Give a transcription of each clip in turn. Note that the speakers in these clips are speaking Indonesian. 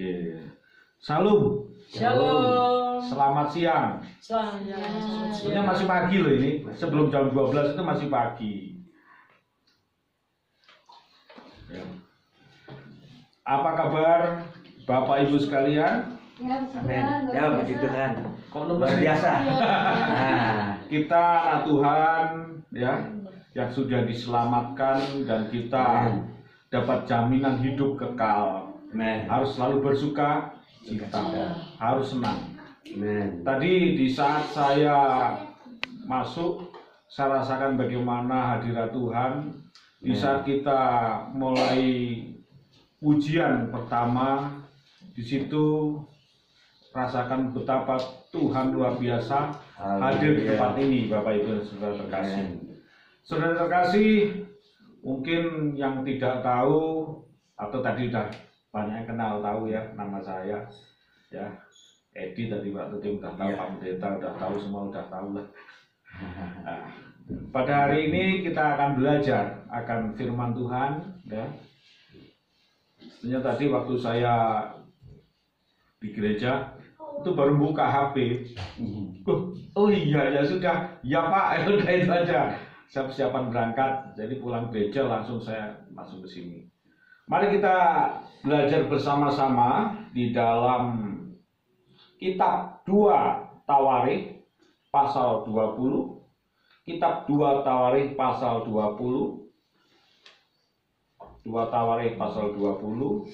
Oke. Salam. Shalom. Selamat siang. Selamat Sebenarnya masih pagi loh ini. Sebelum jam 12 itu masih pagi. Ya. Apa kabar Bapak Ibu sekalian? Amin. Ya, puji Tuhan. Kok Luar biasa. Nah, Kita anak Tuhan ya yang sudah diselamatkan dan kita dapat jaminan hidup kekal. amin. Harus selalu bersuka cita, harus senang. Amin. Tadi di saat saya masuk, saya rasakan bagaimana hadirat Tuhan. Di saat kita mulai ujian pertama, di situ rasakan betapa Tuhan luar biasa hadir di tempat ini, Bapak Ibu dan Saudara terkasih. Saudara terkasih, mungkin yang tidak tahu atau tadi sudah banyak yang kenal tahu ya nama saya, ya Edi tadi waktu itu udah tahu, Pak Pendeta udah tahu, semua udah tahu lah. Nah, pada hari ini kita akan belajar akan firman Tuhan, ya. Sebenarnya tadi waktu saya di gereja itu baru buka HP. Oh iya ya sudah, ya Pak, udah itu aja. Saya persiapan berangkat, jadi pulang gereja langsung saya masuk ke sini. Mari kita belajar bersama-sama di dalam kitab 2 Tawarikh pasal 20. Kitab 2 Tawarikh pasal 20. 2 Tawarikh pasal 20.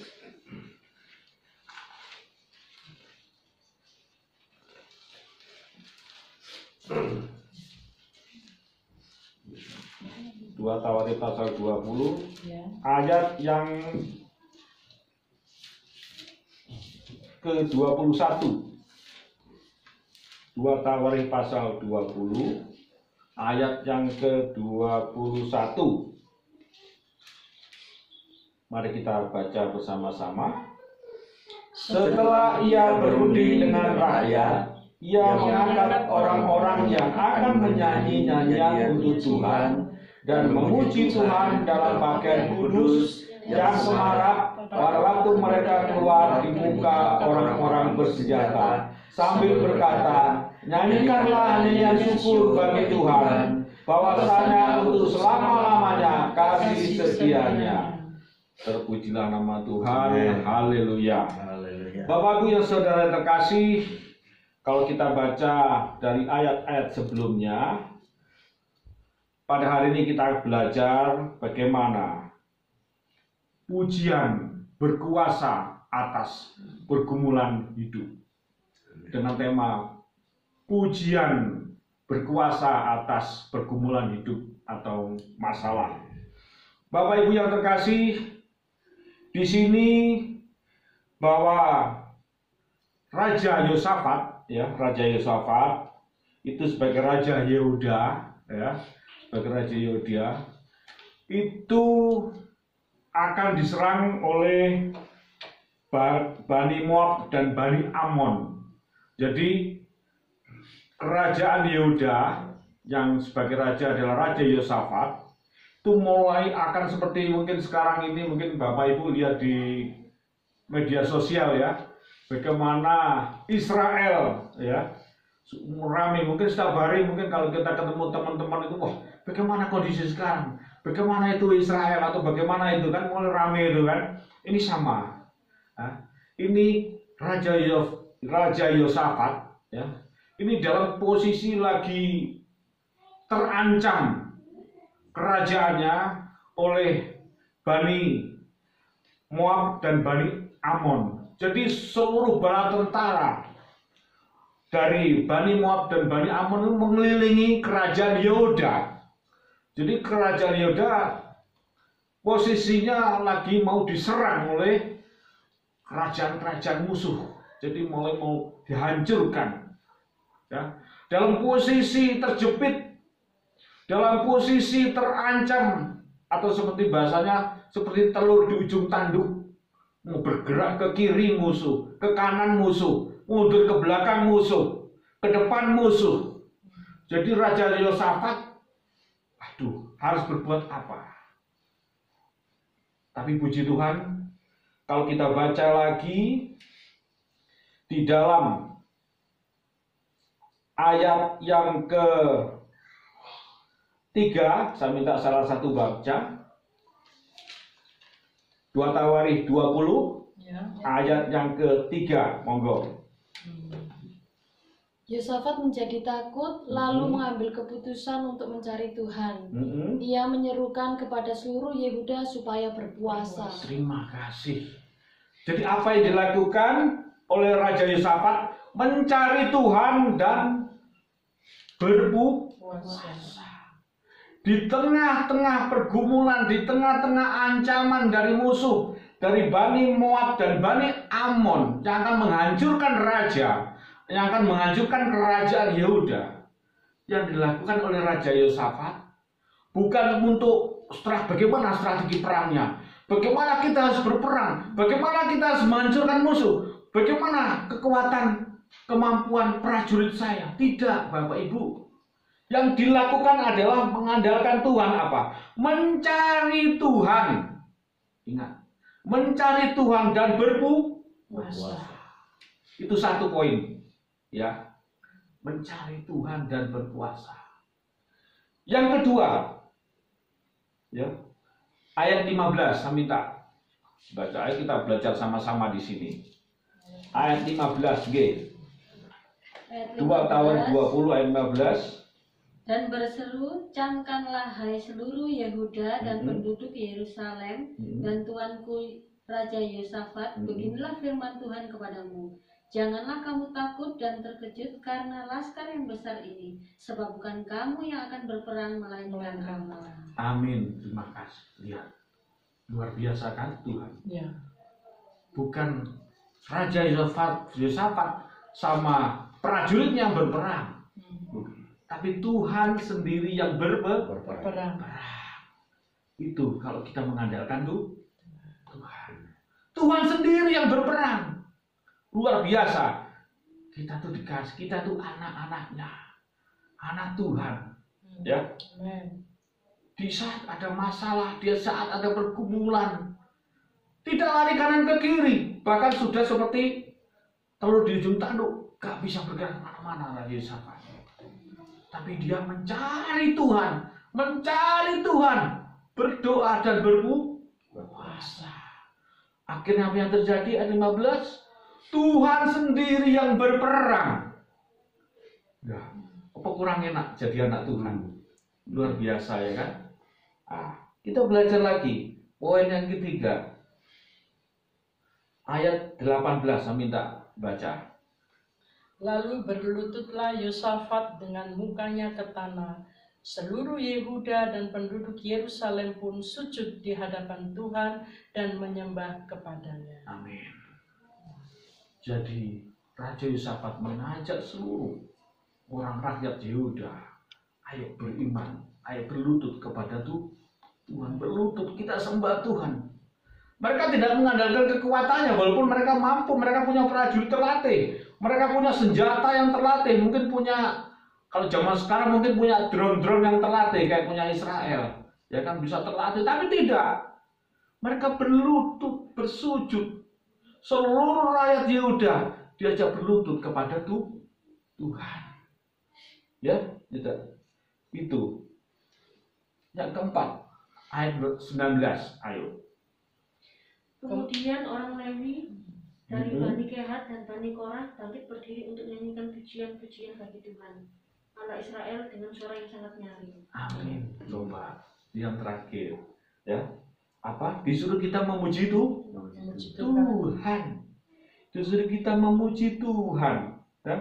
Dua Tawarikh pasal 20 ayat yang ke-21. 2 Tawarikh pasal 20 ayat yang ke-21. Mari kita baca bersama-sama. Setelah ia berunding dengan rakyat, ia mengangkat orang-orang yang akan menyanyi nyanyian untuk Tuhan dan memuji Tuhan dalam pakaian kudus yang semarak pada waktu mereka keluar di muka orang-orang bersenjata sambil berkata, nyanyikanlah nyanyian syukur bagi Tuhan, bahwasanya untuk selama-lamanya kasih setianya. Terpujilah nama Tuhan. Haleluya. Bapak Ibu yang saudara terkasih, kalau kita baca dari ayat-ayat sebelumnya, pada hari ini kita belajar bagaimana pujian berkuasa atas pergumulan hidup. Dengan tema pujian berkuasa atas pergumulan hidup atau masalah. Bapak Ibu yang terkasih, di sini bahwa Raja Yosafat, ya, Raja Yosafat itu sebagai Raja Yehuda, ya, sebagai Raja Yehuda itu akan diserang oleh Bani Moab dan Bani Amon. Jadi kerajaan Yehuda yang sebagai raja adalah Raja Yosafat itu mulai akan seperti mungkin sekarang ini, mungkin Bapak Ibu lihat di media sosial ya, bagaimana Israel ya ramai, mungkin setiap hari mungkin kalau kita ketemu teman-teman itu, wah bagaimana kondisi sekarang, bagaimana itu Israel atau bagaimana itu kan mulai ramai itu kan. Ini sama, nah, ini Raja Yosafat ya, ini dalam posisi lagi terancam kerajaannya oleh Bani Moab dan Bani Amon. Jadi seluruh bala tentara dari Bani Moab dan Bani Amon itu mengelilingi kerajaan Yehuda. Jadi kerajaan Yehuda posisinya lagi mau diserang oleh kerajaan-kerajaan musuh. Jadi mulai mau dihancurkan. Ya. Dalam posisi terjepit, dalam posisi terancam, atau seperti bahasanya seperti telur di ujung tanduk, mau bergerak ke kiri musuh, ke kanan musuh, mundur ke belakang musuh, ke depan musuh. Jadi Raja Yosafat, aduh, harus berbuat apa? Tapi puji Tuhan, Kalau kita baca lagi di dalam ayat yang ke-3, saya minta salah satu baca. 2 Tawarikh 20 Ya. ayat yang ke-3, monggo. Yosafat menjadi takut, lalu mengambil keputusan untuk mencari Tuhan. Ia menyerukan kepada seluruh Yehuda supaya berpuasa. Terima kasih. Jadi apa yang dilakukan oleh Raja Yosafat? Mencari Tuhan dan berpuasa. Di tengah-tengah pergumulan, di tengah-tengah ancaman dari musuh, dari Bani Moab dan Bani Ammon yang akan menghancurkan raja, yang akan menghancurkan kerajaan Yehuda, yang dilakukan oleh Raja Yosafat bukan untuk bagaimana strategi perangnya, bagaimana kita harus berperang, bagaimana kita harus menghancurkan musuh, bagaimana kekuatan, kemampuan prajurit saya. Tidak, Bapak Ibu. Yang dilakukan adalah mengandalkan Tuhan apa? Mencari Tuhan. Ingat, mencari Tuhan dan berpuasa. Itu satu poin. Ya, mencari Tuhan dan berpuasa. Yang kedua, ya, ayat 15, saya minta baca, ayo kita belajar sama-sama di sini. Ayat 15G. 2 Tawarikh 20 ayat 15. Dan berseru, camkanlah hai seluruh Yehuda dan penduduk Yerusalem dan tuanku Raja Yosafat, beginilah firman Tuhan kepadamu. Janganlah kamu takut dan terkejut karena laskar yang besar ini, sebab bukan kamu yang akan berperang melainkan Allah. Amin. Terima kasih. Lihat, luar biasa kan Tuhan. Ya. Bukan Raja Yosafat sama prajuritnya yang berperang, tapi Tuhan sendiri yang Berperang. Itu kalau kita mengandalkan Tuhan. Tuhan sendiri yang berperang. Luar biasa. Kita tuh dikasih, kita tuh anak-anaknya, anak Tuhan. Ya. Amen. Di saat ada masalah, di saat ada pergumulan, tidak lari kanan ke kiri, bahkan sudah seperti telur di ujung tanduk, gak bisa bergerak kemana-mana Raja Yosafat. Tapi dia mencari Tuhan, berdoa dan berpuasa. Akhirnya apa yang terjadi? Ayat 15, Tuhan sendiri yang berperang. Ya, apa kurang enak jadi anak Tuhan? Luar biasa ya kan? Kita belajar lagi. Poin yang ketiga. Ayat 18, saya minta baca. Lalu berlututlah Yosafat dengan mukanya ke tanah. Seluruh Yehuda dan penduduk Yerusalem pun sujud di hadapan Tuhan dan menyembah kepadanya. Amin. Jadi Raja Yosafat mengajak seluruh orang rakyat Yehuda, ayo beriman, ayo berlutut kepada Tuhan. Berlutut, kita sembah Tuhan. Mereka tidak mengandalkan kekuatannya, walaupun mereka mampu, mereka punya prajurit terlatih, mereka punya senjata yang terlatih, mungkin punya, kalau zaman sekarang mungkin punya drone-drone yang terlatih kayak punya Israel, ya kan bisa terlatih, tapi tidak. Mereka berlutut, bersujud. Seluruh rakyat Yehuda diajak berlutut kepada Tuhan. Ya, tidak. Itu. Yang keempat, ayat 19, ayo. Kemudian orang Lewi dari Bani Kehat dan Bani Korah bangkit berdiri untuk menyanyikan pujian-pujian bagi Tuhan Allah Israel dengan suara yang sangat nyaring. Amin. Coba yang terakhir, ya. Apa? Disuruh kita memuji Tuhan. Disuruh kita memuji Tuhan. Ya?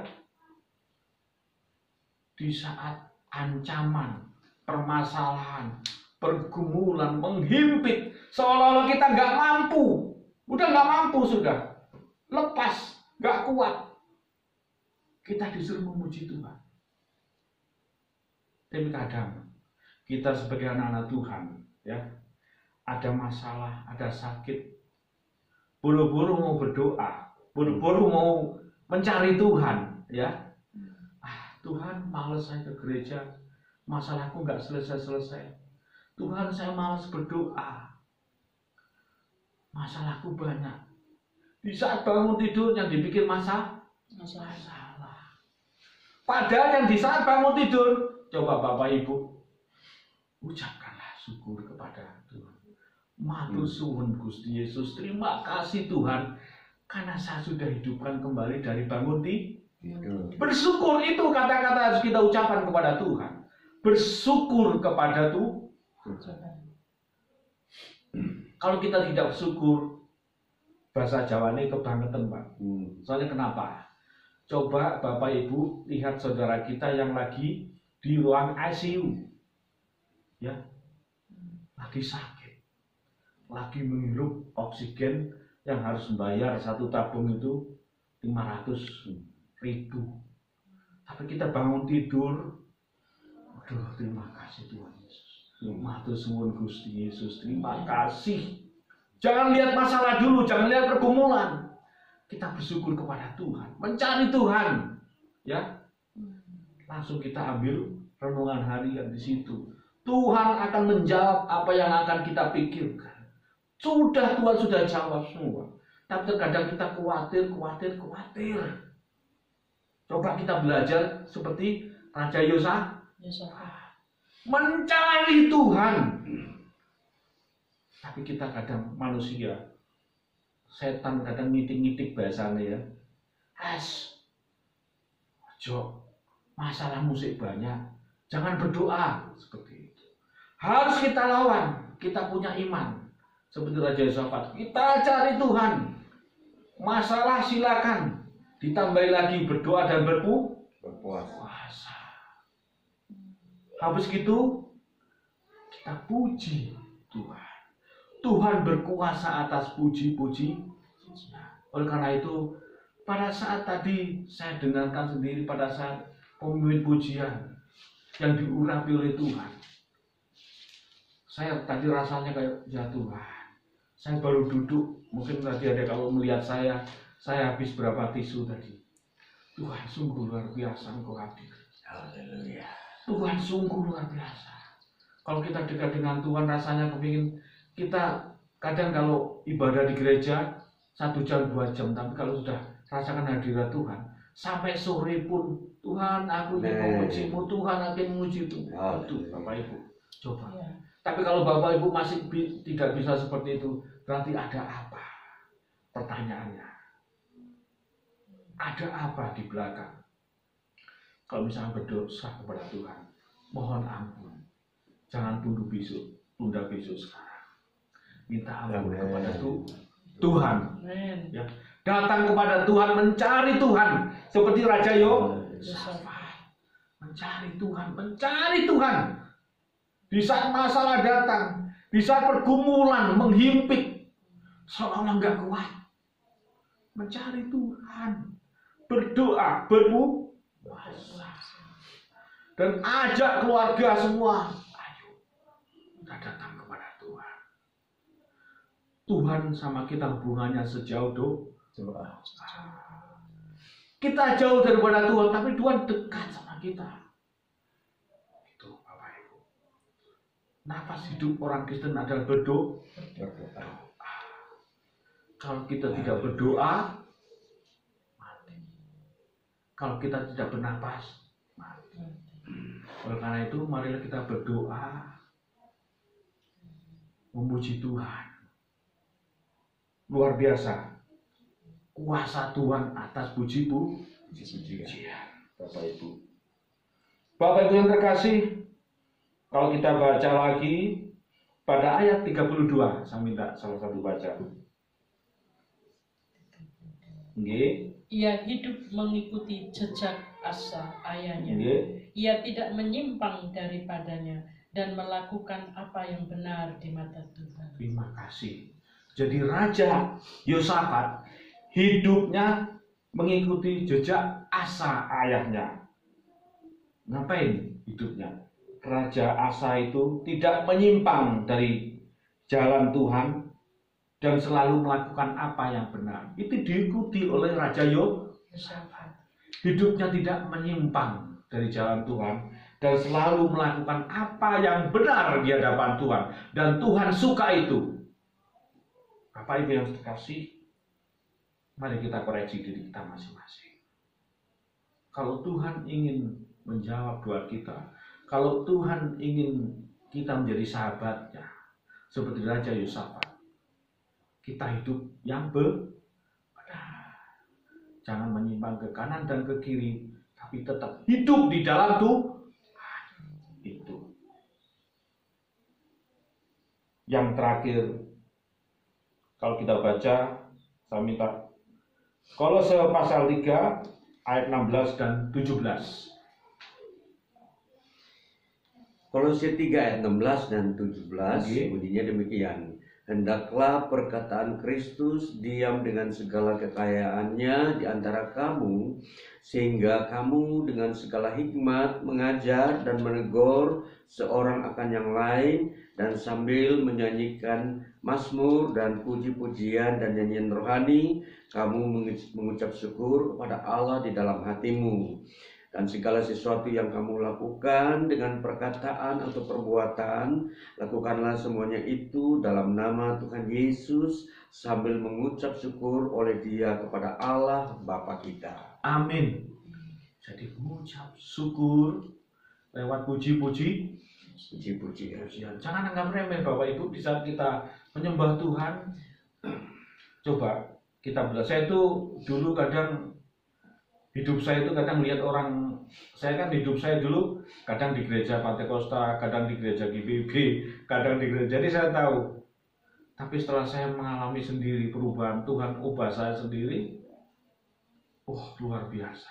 Di saat ancaman, permasalahan, pergumulan menghimpit, seolah-olah kita nggak mampu, udah nggak mampu sudah, lepas, nggak kuat. Kita disuruh memuji Tuhan. Tapi kadang kita sebagai anak-anak Tuhan, ya, ada masalah, ada sakit, buru-buru mau berdoa, buru-buru mau mencari Tuhan, ya. Tuhan, malas saya ke gereja, masalahku nggak selesai-selesai. Tuhan, saya malas berdoa. Masalahku banyak. Di saat bangun tidur yang dipikir masalah. Padahal yang di saat bangun tidur, coba Bapak Ibu, ucapkanlah syukur kepada Tuhan. Matur suwun Gusti Yesus, terima kasih Tuhan, karena saya sudah hidupkan kembali dari bangun tidur. Bersyukur itu kata-kata harus kita ucapkan kepada Tuhan. Bersyukur kepada Tuhan. Kalau kita tidak bersyukur, bahasa Jawa ini kebangetan Pak. Soalnya kenapa? Coba Bapak Ibu lihat saudara kita yang lagi di ruang ICU, ya, lagi sakit, lagi menghirup oksigen yang harus membayar satu tabung itu 500.000. Tapi kita bangun tidur, aduh terima kasih Tuhan Yesus, matur suwun Gusti Yesus, terima kasih. Jangan lihat masalah dulu, jangan lihat pergumulan. Kita bersyukur kepada Tuhan, mencari Tuhan, ya. Langsung kita ambil renungan harian di situ. Tuhan akan menjawab apa yang akan kita pikirkan. Tuhan sudah jawab semua. Tapi terkadang kita khawatir. Coba kita belajar seperti Raja Yosafat, mencari Tuhan. Tapi kita kadang manusia, setan kadang ngitik-ngitik bahasanya ya. Masalah musik banyak, jangan berdoa seperti itu. Harus kita lawan, kita punya iman. Seperti Raja Yosafat, kita cari Tuhan. Masalah silakan, ditambah lagi berdoa dan berpuasa. Habis gitu, kita puji Tuhan. Tuhan berkuasa atas puji-puji. Oleh karena itu, pada saat tadi saya dengarkan sendiri pada saat pemimpin pujian yang diurapi oleh Tuhan, saya tadi rasanya kayak, ya Tuhan, saya baru duduk, mungkin tadi ada kalau melihat saya habis berapa tisu tadi. Tuhan sungguh luar biasa Engkau hadir. Haleluya. Tuhan sungguh luar biasa. Kalau kita dekat dengan Tuhan rasanya kepingin. Kita kadang kalau ibadah di gereja 1 jam 2 jam, tapi kalau sudah rasakan hadirat Tuhan sampai sore pun, Tuhan aku ingin memuji-Mu, Tuhan aku ingin memuji itu. Itu Bapak Ibu coba. Tapi kalau Bapak Ibu masih tidak bisa seperti itu, berarti ada apa? Pertanyaannya, ada apa di belakang? Kalau misalnya berdosa kepada Tuhan, mohon ampun, jangan tunda besok sekarang. Minta ampun kepada Tuhan. Ya. Datang kepada Tuhan, mencari Tuhan. Seperti Raja Yosafat. Mencari Tuhan. Di saat masalah datang, di saat pergumulan menghimpit, seolah-olah nggak kuat. Mencari Tuhan. Berdoa, berpuasa. Dan ajak keluarga semua. Ayo, kita datang kepada Tuhan. Tuhan sama kita hubungannya sejauh doa. Kita jauh daripada Tuhan, tapi Tuhan dekat sama kita. Itu Bapak Ibu. Nafas hidup orang Kristen adalah berdoa. Kalau kita tidak berdoa, mati. Kalau kita tidak bernapas, mati. Oleh karena itu, marilah kita berdoa, memuji Tuhan. Luar biasa kuasa Tuhan atas puji-pujian Bapak Ibu. Bapak Ibu yang terkasih, kalau kita baca lagi pada ayat 32, saya minta salah satu baca. Ia hidup mengikuti jejak Asa ayahnya. Ia tidak menyimpang daripadanya dan melakukan apa yang benar di mata Tuhan. Terima kasih. Jadi Raja Yosafat hidupnya mengikuti jejak Asa ayahnya. Ngapain hidupnya? Raja Asa itu tidak menyimpang dari jalan Tuhan dan selalu melakukan apa yang benar. Itu diikuti oleh Raja Yosafat. Hidupnya tidak menyimpang dari jalan Tuhan dan selalu melakukan apa yang benar di hadapan Tuhan. Dan Tuhan suka itu. Bapak Ibu yang terkasih, mari kita koreksi diri kita masing-masing. Kalau Tuhan ingin menjawab doa kita, kalau Tuhan ingin kita menjadi sahabatnya, seperti Raja Yosafat, kita hidup yang benar. Jangan menyimpang ke kanan dan ke kiri, tapi tetap hidup di dalam Tuhan. Itu. Yang terakhir, kalau kita baca, saya minta Kolose pasal 3 ayat 16 dan 17. Kolose 3 ayat 16 dan 17 bunyinya demikian. Hendaklah perkataan Kristus diam dengan segala kekayaannya di antara kamu, sehingga kamu dengan segala hikmat mengajar dan menegur seorang akan yang lain, dan sambil menyanyikan mazmur dan puji-pujian dan nyanyian rohani, kamu mengucap syukur kepada Allah di dalam hatimu. Dan segala sesuatu yang kamu lakukan dengan perkataan atau perbuatan, lakukanlah semuanya itu dalam nama Tuhan Yesus sambil mengucap syukur oleh Dia kepada Allah Bapa kita. Amin. Jadi mengucap syukur lewat puji-pujian. Jangan anggap remeh Bapak Ibu di saat kita menyembah Tuhan. Coba kita belajar. Saya itu dulu kadang hidup saya itu kadang lihat orang, saya kan hidup saya dulu kadang di gereja Pantekosta, kadang di gereja GBB, kadang di gereja, jadi saya tahu. Tapi setelah saya mengalami sendiri perubahan Tuhan, ubah saya sendiri, luar biasa.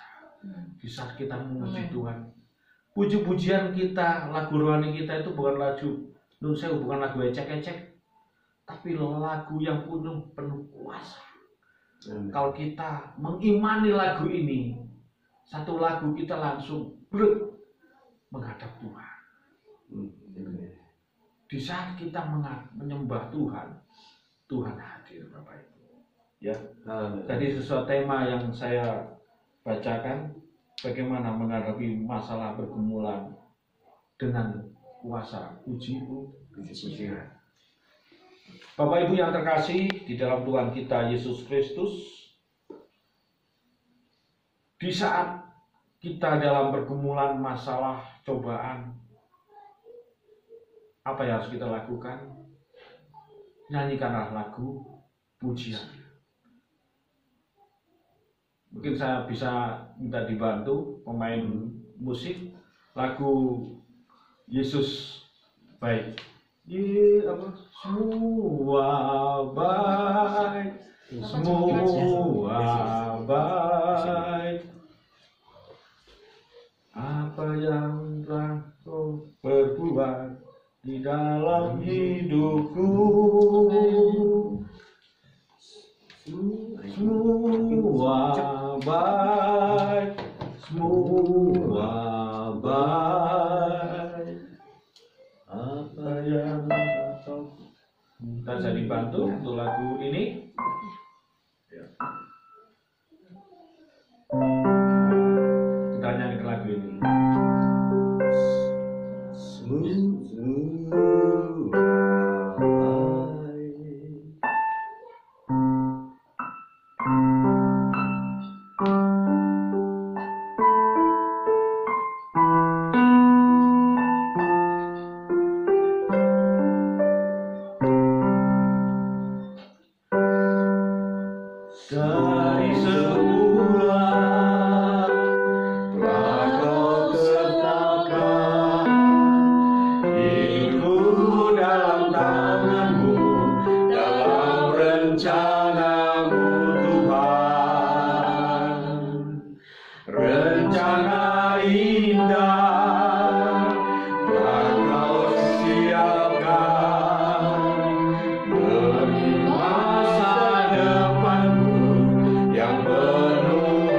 Di saat kita memuji Tuhan, puji-pujian kita, lagu rohani kita itu bukan bukan lagu ecek-ecek, tapi lagu yang penuh kuasa. Kalau kita mengimani lagu ini, satu lagu kita langsung menghadap Tuhan. Di saat kita menyembah Tuhan, Tuhan hadir Bapak Ibu. Ya. Jadi sesuatu tema yang saya bacakan, bagaimana menghadapi masalah pergumulan dengan kuasa puji-pujian. Bapak Ibu yang terkasih di dalam Tuhan kita Yesus Kristus, di saat kita dalam pergumulan masalah cobaan, apa yang harus kita lakukan? Nyanyikanlah lagu pujian. Mungkin saya bisa minta dibantu pemain musik lagu Yesus baik. Semua baik, semua baik. Apa yang telah kau perbuat di dalam hidupku, semua baik, semua baik. Apa yang kita jadi bantu untuk lagu ini. Kita nyanyikan lagu ini. Dari semula telah kau tetapkan hidupku dalam tanganmu, dalam rencanamu Tuhan. Rencana indah telah kau siapkan demi masa depanku yang penuh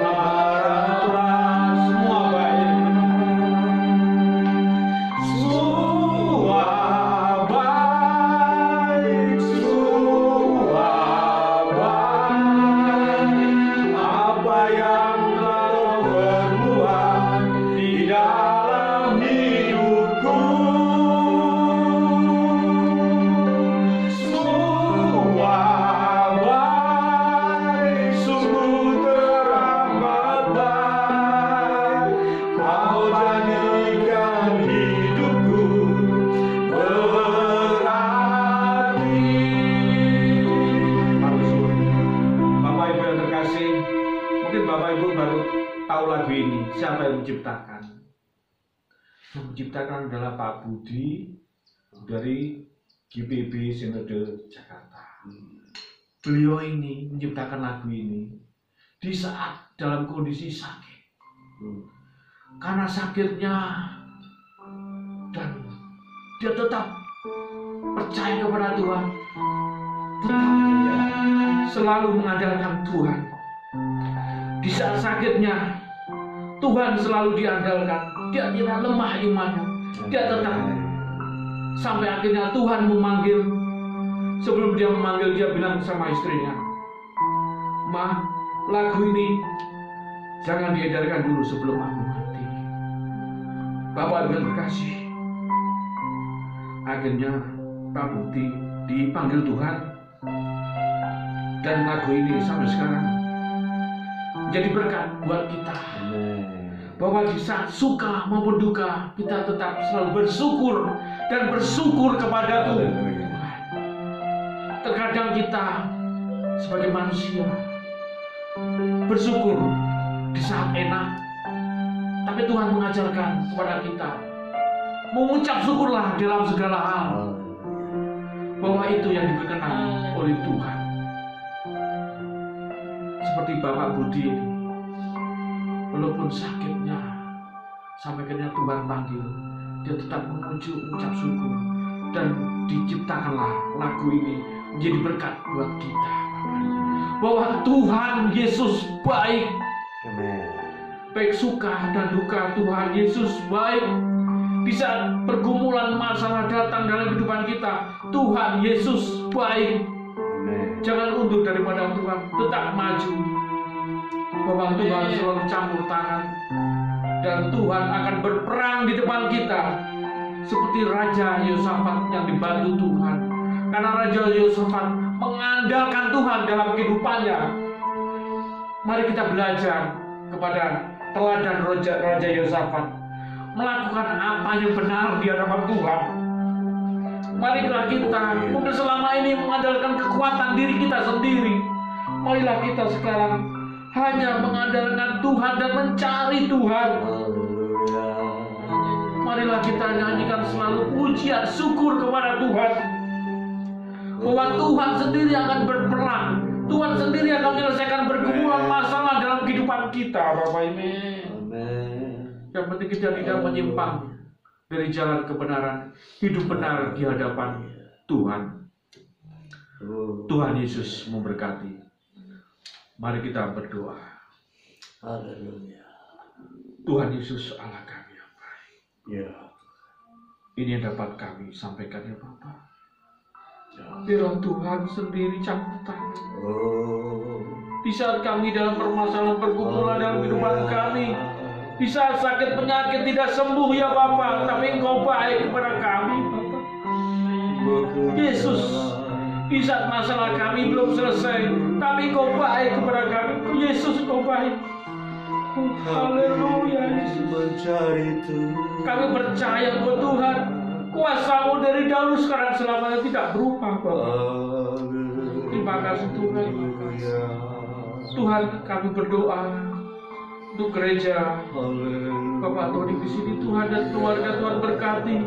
kasih, mungkin Bapak Ibu baru tahu lagu ini. Siapa yang menciptakan? Yang menciptakan adalah Pak Budi dari GPB Sinode Jakarta. Beliau ini menciptakan lagu ini di saat dalam kondisi sakit. Karena sakitnya, dan dia tetap percaya kepada Tuhan, tetap selalu mengandalkan Tuhan. Di saat sakitnya, Tuhan selalu diandalkan. Dia tidak lemah imannya. Dia tetap sampai akhirnya Tuhan memanggil. Sebelum dia memanggil, dia bilang sama istrinya, "Ma, lagu ini jangan diedarkan dulu sebelum aku mati." Bapak yang berkasih, akhirnya Pak Budi dipanggil Tuhan, dan lagu ini sampai sekarang jadi berkat buat kita. Bahwa di saat suka maupun duka, kita tetap selalu bersyukur dan bersyukur kepada Tuhan. Terkadang kita sebagai manusia bersyukur di saat enak, tapi Tuhan mengajarkan kepada kita mengucap syukurlah dalam segala hal, bahwa itu yang diberkenan oleh Tuhan. Seperti Bapak Budi ini, walaupun sakitnya, sampai akhirnya Tuhan panggil, dia tetap mengucap syukur, dan diciptakanlah lagu ini menjadi berkat buat kita, bahwa Tuhan Yesus baik. Baik suka dan duka, Tuhan Yesus baik. Di saat pergumulan masalah datang dalam kehidupan kita, Tuhan Yesus baik. Jangan undur daripada Tuhan, tetap maju, bahwa Tuhan selalu campur tangan, dan Tuhan akan berperang di depan kita, seperti Raja Yosafat yang dibantu Tuhan. Karena Raja Yosafat mengandalkan Tuhan dalam kehidupannya. Mari kita belajar kepada teladan Raja Yosafat, melakukan apa yang benar di hadapan Tuhan. Marilah kita, mungkin selama ini mengandalkan kekuatan diri kita sendiri, marilah kita sekarang hanya mengandalkan Tuhan dan mencari Tuhan. Marilah kita nyanyikan selalu pujian syukur kepada Tuhan, bahwa Tuhan sendiri akan berperang. Tuhan sendiri akan menyelesaikan bergumulan masalah dalam kehidupan kita, Bapak Ibu. Yang penting kita tidak menyimpang dari jalan kebenaran, hidup benar di hadapan Tuhan. Tuhan Yesus memberkati. Mari kita berdoa. Haleluya. Tuhan Yesus Allah kami yang baik. Ya. Ini yang dapat kami sampaikan ya Bapak. Biar Tuhan sendiri campur tangan. Di saat kami dalam permasalahan pergumulan dalam kehidupan kami, di saat sakit penyakit tidak sembuh ya Bapak, tapi Engkau baik kepada kami Bapak. Yesus, di saat masalah kami belum selesai, tapi Engkau baik kepada kami. Yesus, Engkau baik. Haleluya Yesus. Kami percaya bahwa Tuhan, kuasa-Mu dari dahulu sekarang selamanya tidak berubah Bapak. Terima kasih Tuhan. Tuhan, kami berdoa untuk gereja Bapak Tony di sini, Tuhan, dan keluarga Tuhan berkati.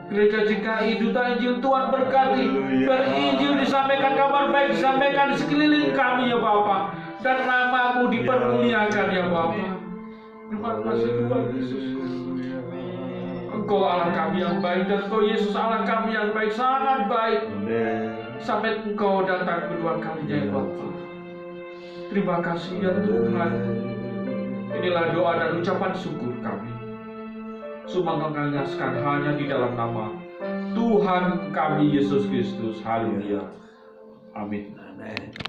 Gereja GKI Duta Injil Tuhan berkati. Berinjil disampaikan, kabar baik disampaikan di sekeliling kami ya Bapak, dan nama-Mu dipermuliakan ya Bapak. Terima kasih Tuhan Yesus. Engkau Allah kami yang baik, dan Engkau Yesus Allah kami yang baik, sangat baik. Sampai Engkau datang kedua kalinya ya Bapak. Terima kasih ya Tuhan. Inilah doa dan ucapan syukur kami. Semua kami nyatakan hanya di dalam nama Tuhan kami Yesus Kristus. Haleluya. Amin.